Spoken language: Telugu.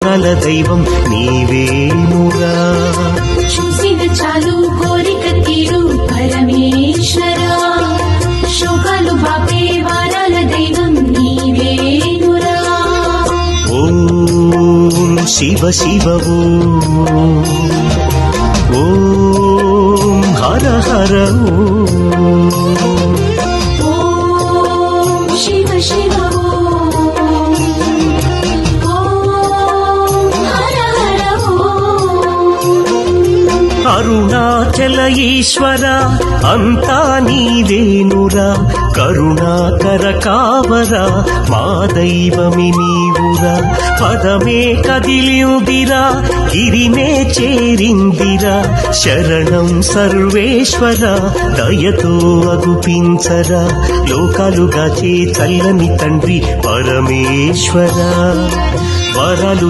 నల దైవం నీవేనురా. చూసిన చాలు కోరిక తీరు పరమేశ్వరా, శోకాలు బాపే వారాల దైవం నీవేనురా. ఓం శివ శివ ఓం హర హర ఓం శివ శివ ఓం హర హర అరుణాచల ఈశ్వర అంతా నీవేనురా. కరుణాకర కావరా మా దైవమి నీవురా. పదమే కదిలిందిరా గిరినే చేరిందిరా. శరణం సర్వేశ్వర దయతో అగుపించరా. లోకాలుగా చే చల్లని తండ్రి పరమేశ్వర. వరాలు